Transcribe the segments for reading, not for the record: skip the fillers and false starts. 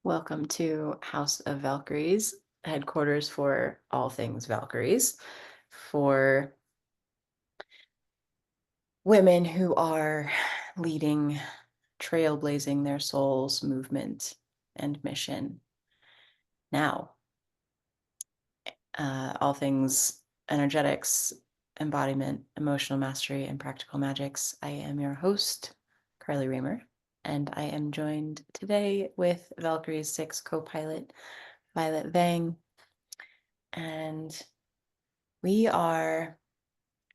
Welcome to House of Valkyries, headquarters for all things Valkyries, for women who are leading, trailblazing their soul's movement and mission. Now, all things energetics, embodiment, emotional mastery, and practical magics. I am your host, Carly Raemer, and I am joined today with Valkyries 6 co-pilot Violet Vang. And we are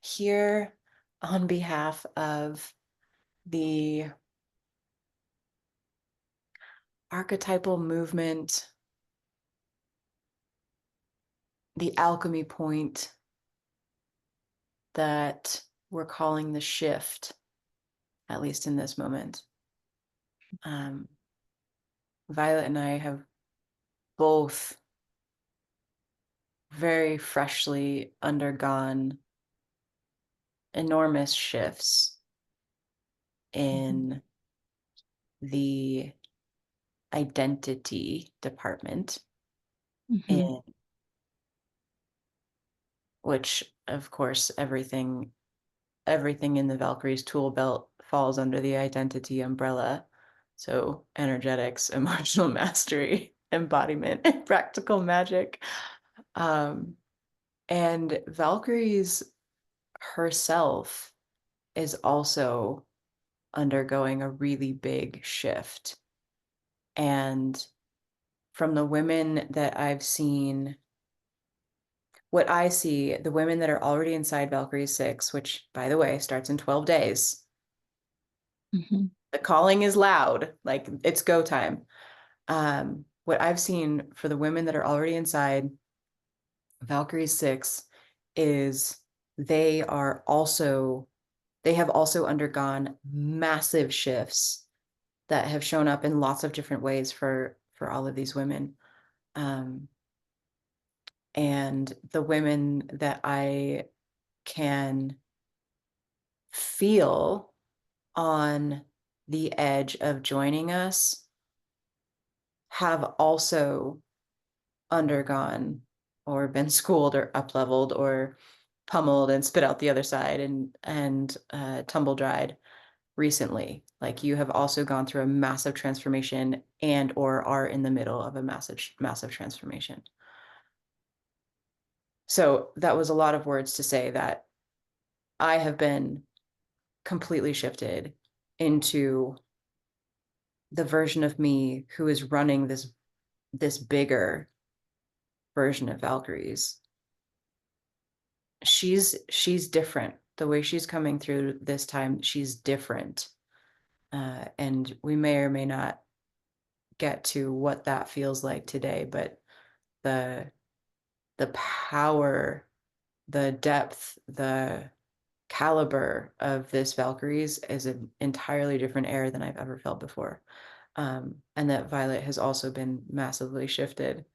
here on behalf of the archetypal movement, the alchemy point that we're calling the shift, at least in this moment. Violet and I have both very freshly undergone enormous shifts in the identity department, Mm-hmm. in which, of course, everything in the Valkyries tool belt falls under the identity umbrella. So energetics, emotional mastery, embodiment, and practical magic. Um, and Valkyries herself is also undergoing a really big shift. And from the women that I've seen, what I see, the women that are already inside Valkyrie 6, which, by the way, starts in 12 days, Mm-hmm. the calling is loud, like it's go time. What I've seen for the women that are already inside Valkyrie 6 is they are also they have also undergone massive shifts that have shown up in lots of different ways for all of these women. Um, and the women that I can feel on the edge of joining us have also undergone or been schooled or up leveled or pummeled and spit out the other side and tumble dried recently. Like you have also gone through a massive transformation and or are in the middle of a massive transformation. So that was a lot of words to say that I have been completely shifted into the version of me who is running this bigger version of Valkyries. She's different. The way she's coming through this time, she's different. And we may or may not get to what that feels like today, but the the power, the depth, the caliber of this Valkyries is an entirely different air than I've ever felt before. And that Violet has also been massively shifted.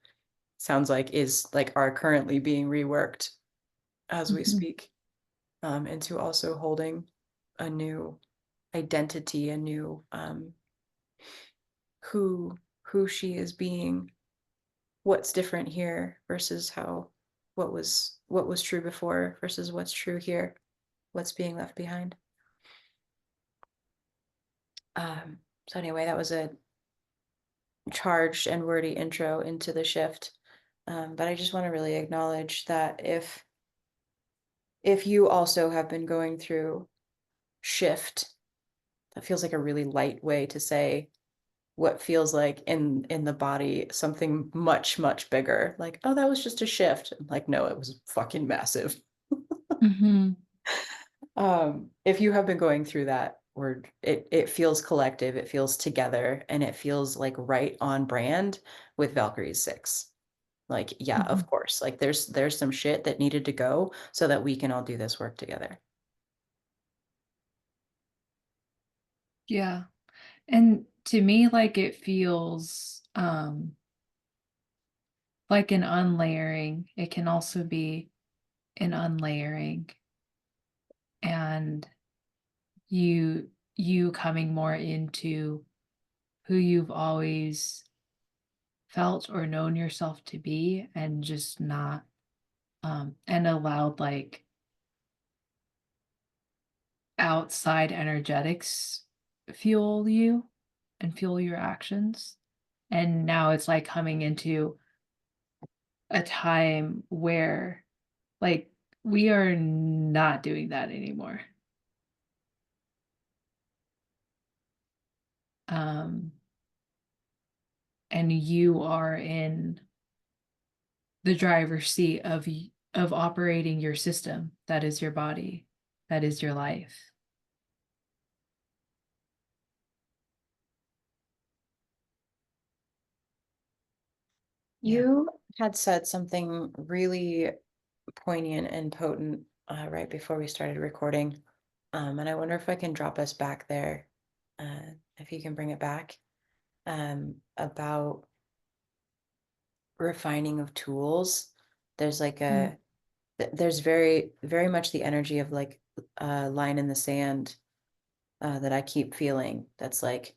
Sounds like is like are currently being reworked as we Mm-hmm. speak, into also holding a new identity, a new who she is being, what's different here versus how what was true before versus what's true here, what's being left behind. So anyway, that was a charged and wordy intro into the shift. But I just want to really acknowledge that if you also have been going through shift, that feels like a really light way to say what feels like in the body something much bigger. Like, oh, that was just a shift. Like, no, it was fucking massive. Mm-hmm. If you have been going through that, or it feels collective, it feels together, and it feels like right on brand with Valkyries 6. Like, yeah, Mm-hmm. of course. Like there's some shit that needed to go so that we can all do this work together. Yeah. And to me, like it feels like an unlayering. It can also be an unlayering and you coming more into who you've always felt or known yourself to be, and just not and allowed like outside energetics fuel you and fuel your actions. And now it's like coming into a time where like we are not doing that anymore. Um and you are in the driver's seat of operating your system, that is your body, that is your life. Yeah. You had said something really poignant and potent right before we started recording. And I wonder if I can drop us back there, if you can bring it back, about refining of tools. There's like Mm. there's very, very much the energy of like a line in the sand that I keep feeling. That's like,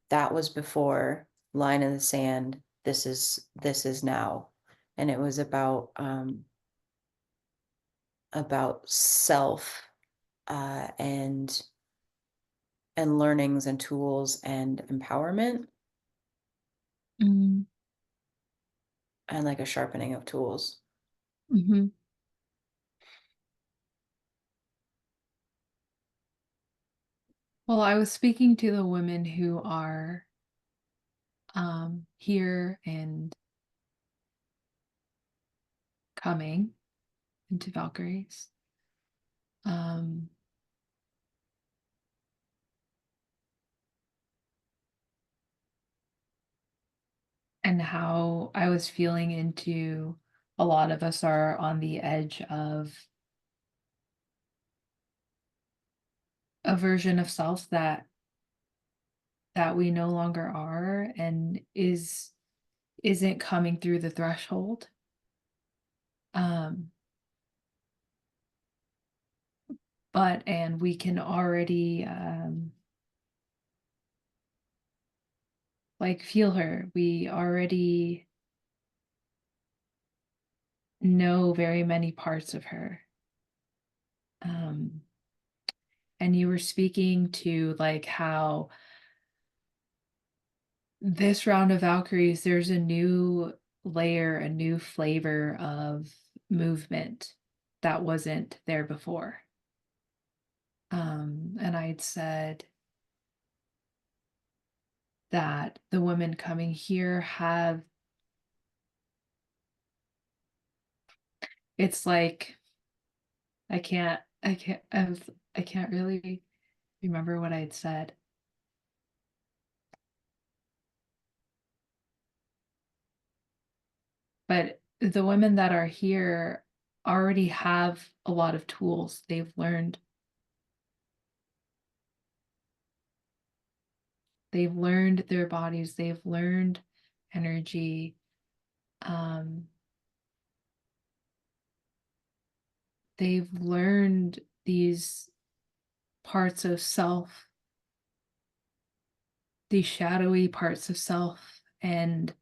that was before, line in the sand. This is now. And it was about self and learnings and tools and empowerment Mm. and like a sharpening of tools. Hmm. Well, I was speaking to the women who are here and coming into Valkyries. Um, and how I was feeling into a lot of us are on the edge of a version of self that we no longer are and isn't coming through the threshold. Um, but and we can already like feel her. We already know very many parts of her. Um, and you were speaking to like how this round of Valkyries, there's a new layer, a new flavor of movement that wasn't there before. And I'd said that the women coming here have, it's like I can't really remember what I'd said, but the women that are here already have a lot of tools. They've learned their bodies, they've learned energy. Um, they've learned these parts of self, these shadowy parts of self, and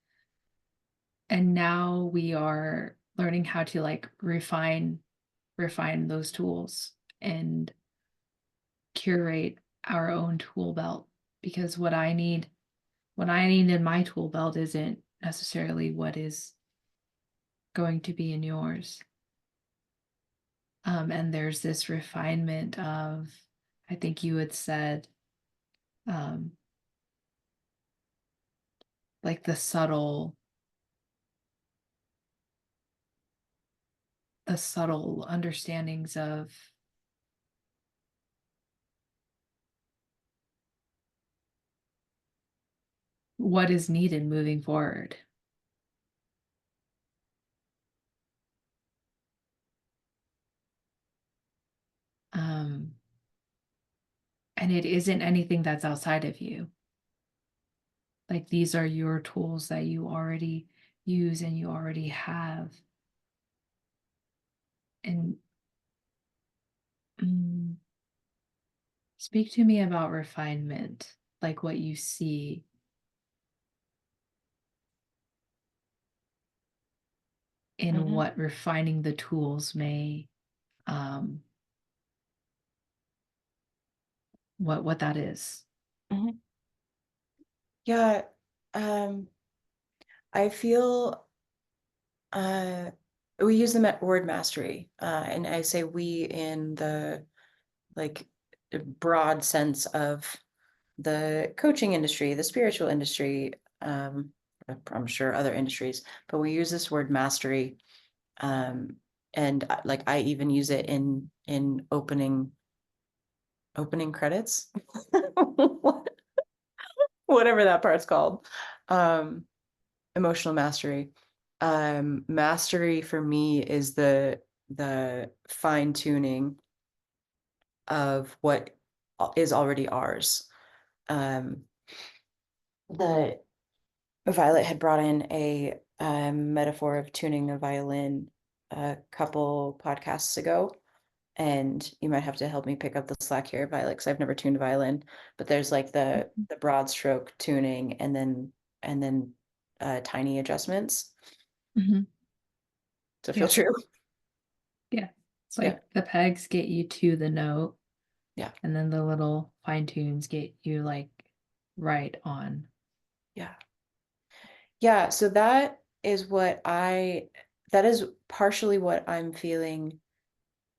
now we are learning how to like refine those tools and curate our own tool belt, because what I need in my tool belt isn't necessarily what is going to be in yours. And there's this refinement of, I think you had said, um, like the subtle understandings of what is needed moving forward. Um, and it isn't anything that's outside of you. Like these are your tools that you already use and you already have. And mm, speak to me about refinement, like what you see. in Mhm, what refining the tools may um what that is. mhm. Yeah, um, I feel uh we use the word mastery, and I say we in the like broad sense of the coaching industry, the spiritual industry, I'm sure other industries, but we use this word mastery. Um, and like I even use it in opening credits, whatever that part's called. Um, Emotional mastery. Mastery for me is the fine tuning of what is already ours. Um, the Violet had brought in a metaphor of tuning a violin a couple podcasts ago, and you might have to help me pick up the slack here, Violet, because I've never tuned a violin. But there's like the broad stroke tuning, and then tiny adjustments. Mhm. Does it feel Yeah. true? Yeah. It's Yeah, like the pegs get you to the note, yeah, and then the little fine tunes get you like right on. yeah, yeah. So that is partially what I'm feeling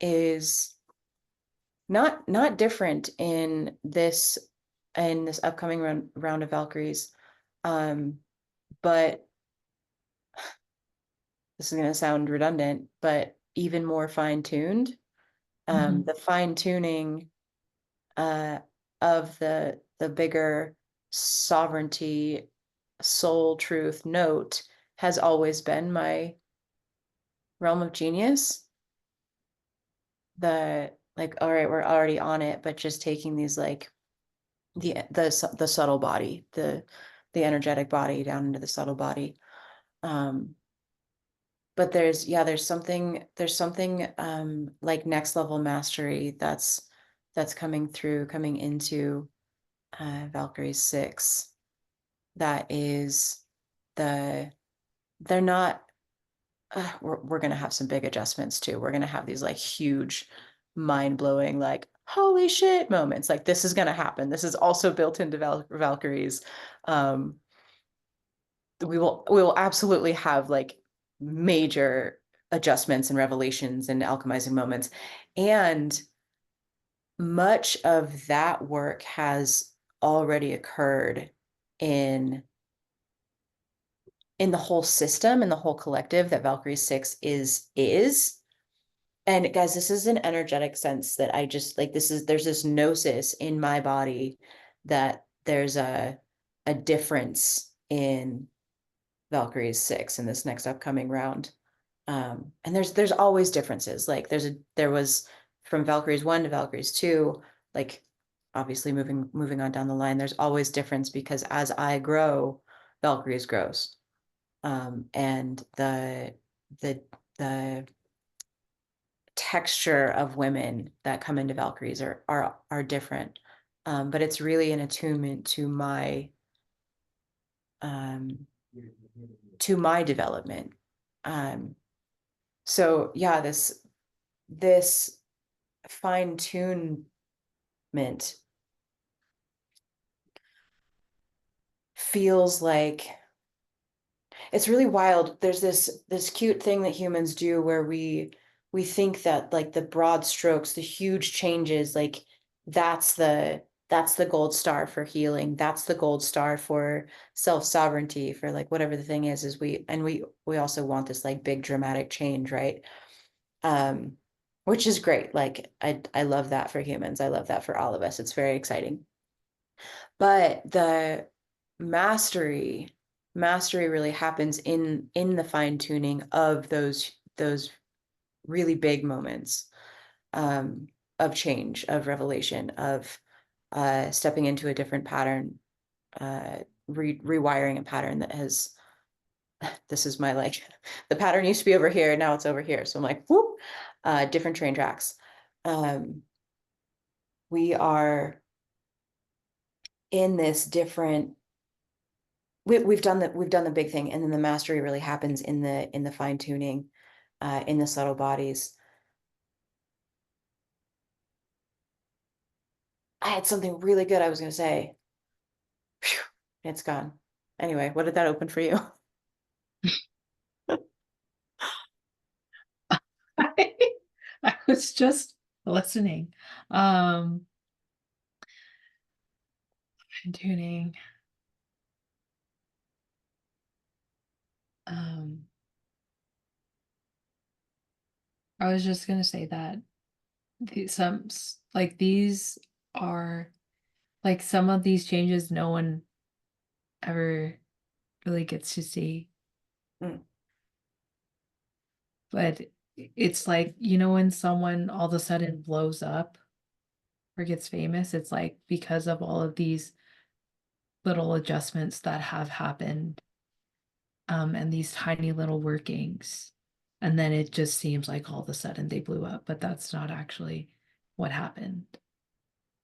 is not different in this upcoming round of Valkyries. Um, but this is going to sound redundant, but even more fine-tuned. Mhm. The fine-tuning uh, of the bigger sovereignty, soul truth note has always been my realm of genius. The like, all right, we're already on it, but just taking these like the subtle body, the energetic body down into the subtle body. Um, but there's something like next level mastery that's coming into Valkyrie 6 that is the they're not we're gonna have some big adjustments too. We're gonna have these like huge mind-blowing like holy shit moments. Like this is gonna happen. This is also built into Valkyries. Um, we will absolutely have like major adjustments and revelations and alchemizing moments. And much of that work has already occurred in in the whole system and the whole collective that Valkyrie 6 is. And guys, this is an energetic sense that I just like there's this gnosis in my body that there's a difference in Valkyries 6 in this next upcoming round. And there's always differences. Like there was from Valkyries 1 to Valkyries 2, like obviously moving on down the line, there's always difference because as I grow, Valkyries grows. And the the texture of women that come into Valkyries are different. But it's really an attunement um to my development. Um, so yeah, this fine tunement feels like it's really wild. There's this cute thing that humans do where we think that like the broad strokes, the huge changes, like that's the gold star for healing. That's the gold star for self-sovereignty, for like whatever the thing is we also want this like big dramatic change, right? Um, which is great. Like I love that for humans. I love that for all of us. It's very exciting. But the mastery mastery really happens in the fine tuning of those really big moments um, of change, of revelation, of stepping into a different pattern, rewiring a pattern that has this is my like the pattern used to be over here, now it's over here. So I'm like, whoop, different train tracks. Um, we are in this different we've done the big thing, and then the mastery really happens in the fine tuning, in the subtle bodies. I had something really good I was gonna say. Phew, it's gone. Anyway, what did that open for you? I was just listening. Um, fine tuning. Um, I was just gonna say that like these are like some of these changes no one ever really gets to see. Mm, But it's like, you know, when someone all of a sudden blows up or gets famous, it's like because of all of these little adjustments that have happened, and these tiny little workings. And then it just seems like all of a sudden they blew up, but that's not actually what happened.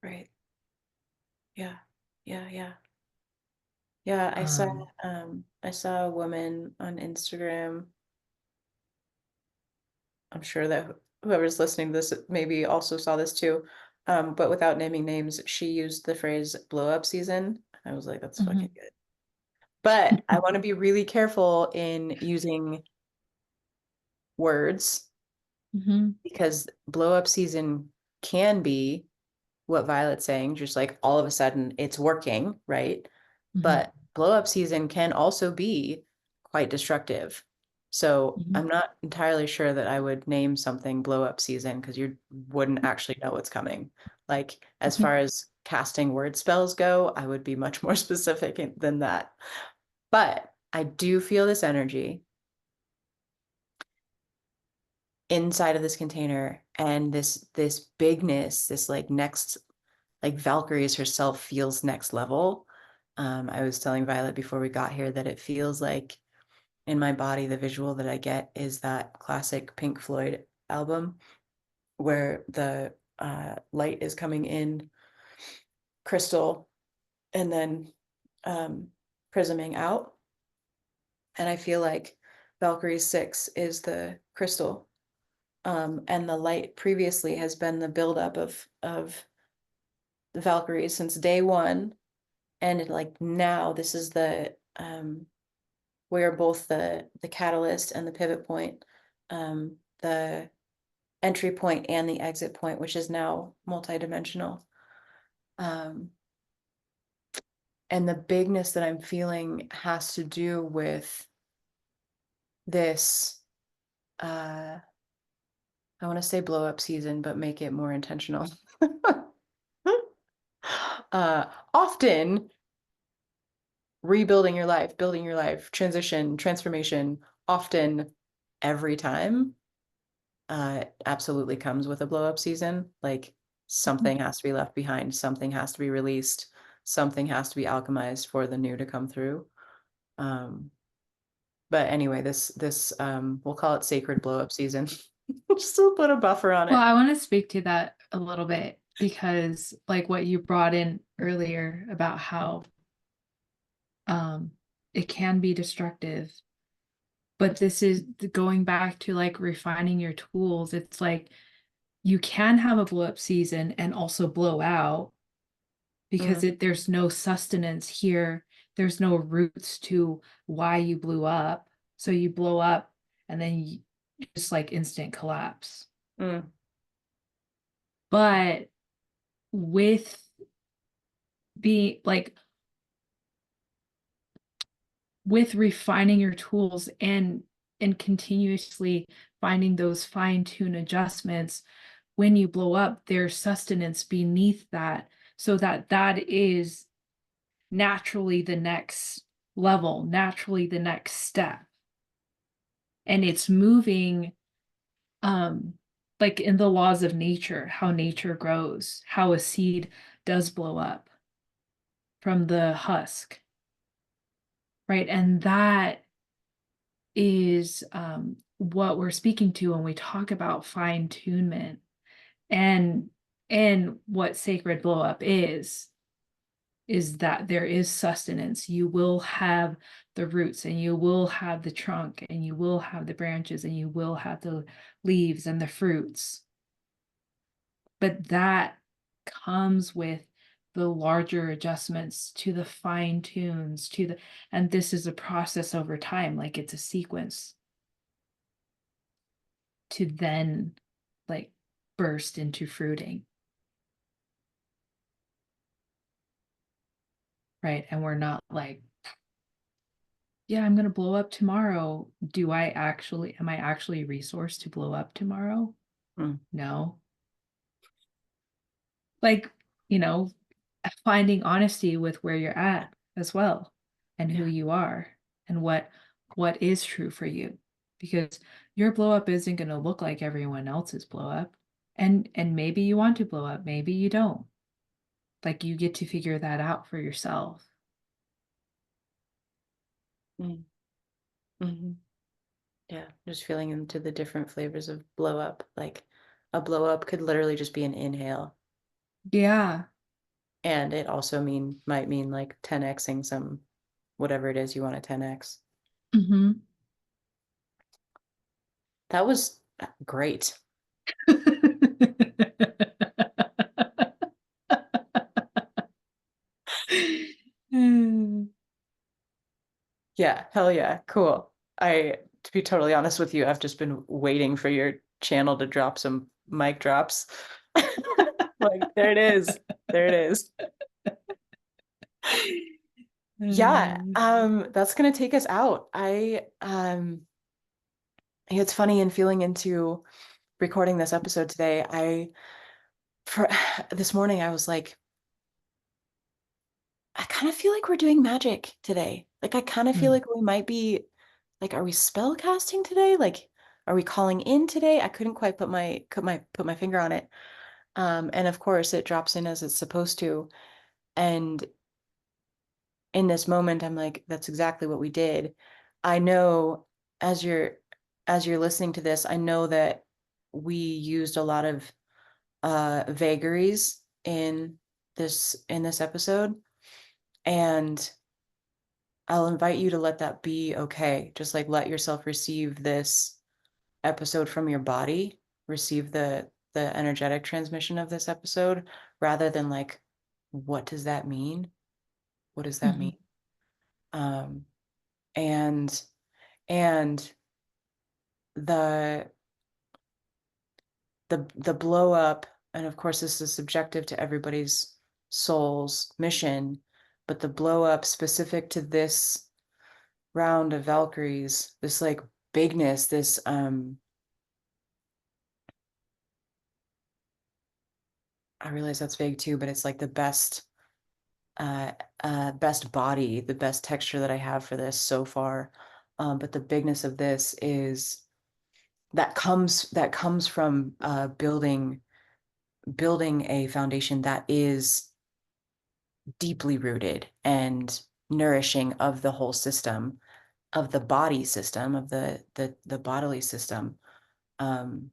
right. Yeah. Yeah, yeah. Yeah, Um, I saw a woman on Instagram. I'm sure that whoever's listening to this maybe also saw this too. But without naming names, she used the phrase blow up season. I was like, that's fucking mhm, good. But I want to be really careful in using words, mhm, because blow up season can be what Violet's saying, just like all of a sudden it's working, right? mhm, But blow up season can also be quite destructive. So mhm, I'm not entirely sure that I would name something blow up season, because you wouldn't actually know what's coming. Like, as mhm. far as casting word spells go, I would be much more specific than that. But I do feel this energy inside of this container, and this bigness, this like next, like Valkyries herself feels next level. I was telling Violet before we got here that it feels like in my body, the visual that I get is that classic Pink Floyd album where the light is coming in crystal and then prisming out. And I feel like Valkyrie 6 is the crystal. And the light previously has been the buildup of the Valkyries since day one. And like now this is the where both the catalyst and the pivot point, the entry point and the exit point, which is now multidimensional. Um, and the bigness that I'm feeling has to do with this, I want to say blow up season, but make it more intentional. Often rebuilding your life, building your life, transition, transformation, often every time absolutely comes with a blow up season. Like, something has to be left behind, something has to be released, something has to be alchemized for the new to come through. Um, but anyway, this we'll call it sacred blow up season. Just to put a buffer on Well, it. I want to speak to that a little bit because, like, what you brought in earlier about how um, it can be destructive, but this is going back to like refining your tools. It's like you can have a blow up season and also blow out because Mm, there's no sustenance here. There's no roots to why you blew up. So you blow up and then you just like instant collapse. mm, But with being like with refining your tools and continuously finding those fine-tune adjustments, when you blow up, there's sustenance beneath that, so that that is naturally the next level, naturally the next step. And it's moving um like in the laws of nature, how nature grows, how a seed does blow up from the husk, right? And that is what we're speaking to when we talk about fine tunement and what sacred blow up is. is that there is sustenance. You will have the roots, and you will have the trunk, and you will have the branches, and you will have the leaves and the fruits. But that comes with the larger adjustments, to the fine tunes, to the, and this is a process over time, like it's a sequence to then like burst into fruiting. Right. And we're not like, yeah, I'm going to blow up tomorrow. Am I actually resourced to blow up tomorrow? Mm, No. Like, you know, finding honesty with where you're at as well, and who yeah. you are, and what is true for you, because your blow up isn't going to look like everyone else's blow up. And maybe you want to blow up, maybe you don't. Like, you get to figure that out for yourself. Mm, mhm. Yeah, just feeling into the different flavors of blow up. Like a blow up could literally just be an inhale. Yeah. And it also might mean like 10xing some whatever it is you want to 10x. Hmm. That was great. Yeah, hell yeah. Cool. To be totally honest with you, I've just been waiting for your channel to drop some mic drops. Like, there it is. There it is. Yeah, that's gonna take us out. It's funny in feeling into recording this episode today. For this morning, I was like, I kind of feel like we're doing magic today. Like, I kind of feel Mm. like we might be, like, are we spell casting today? Like, are we calling in today? I couldn't quite put my finger on it. And of course, it drops in as it's supposed to. And in this moment, I'm like, that's exactly what we did. I know as you're as you're listening to this, I know that we used a lot of vagaries in this episode, and I'll invite you to let that be okay. Just like let yourself receive this episode from your body, receive the energetic transmission of this episode, rather than like, what does that mean? What does that mean? Mhm. Um, and and the the blow up, and of course this is subjective to everybody's soul's mission, but the blow up specific to this round of Valkyries, this like bigness, this I realize that's vague too, but it's like the uh best body, the best texture that I have for this so far. But the bigness of this is that comes from building a foundation that is deeply rooted and nourishing of the whole system, of the body system, of the bodily system. Um,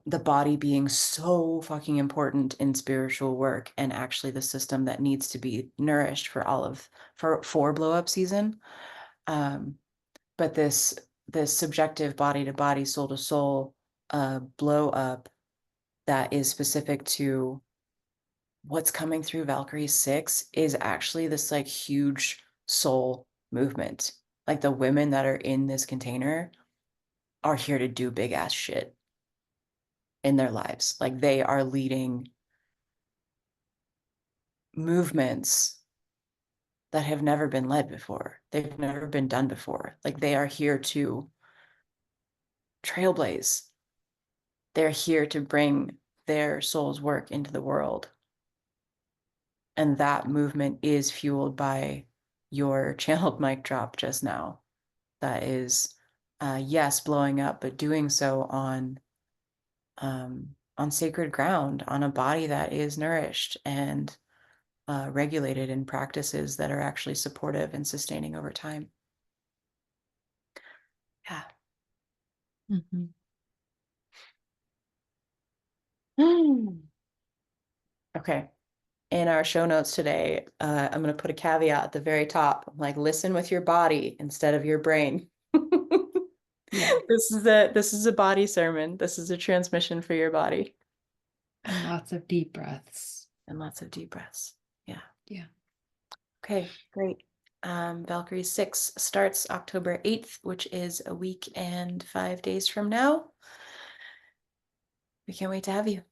the body being so fucking important in spiritual work, and actually the system that needs to be nourished for all of for blow up season. Um, but this subjective body to body, soul to soul blow up that is specific to what's coming through Valkyrie 6 is actually this like huge soul movement. Like the women that are in this container are here to do big ass shit in their lives. Like they are leading movements that have never been led before. They've never been done before. Like they are here to trailblaze. They're here to bring their soul's work into the world. And that movement is fueled by your channeled mic drop just now. That is, yes, blowing up, but doing so on sacred ground, on a body that is nourished and regulated in practices that are actually supportive and sustaining over time. Yeah. Mhm. Mm. Okay. in our show notes today, I'm going to put a caveat at the very top, like listen with your body instead of your brain. Yeah. This is a body sermon. This is a transmission for your body. And lots of deep breaths. And lots of deep breaths. Yeah. Yeah. Okay, great. Valkyrie 6 starts October 8th, which is a week and 5 days from now. We can't wait to have you.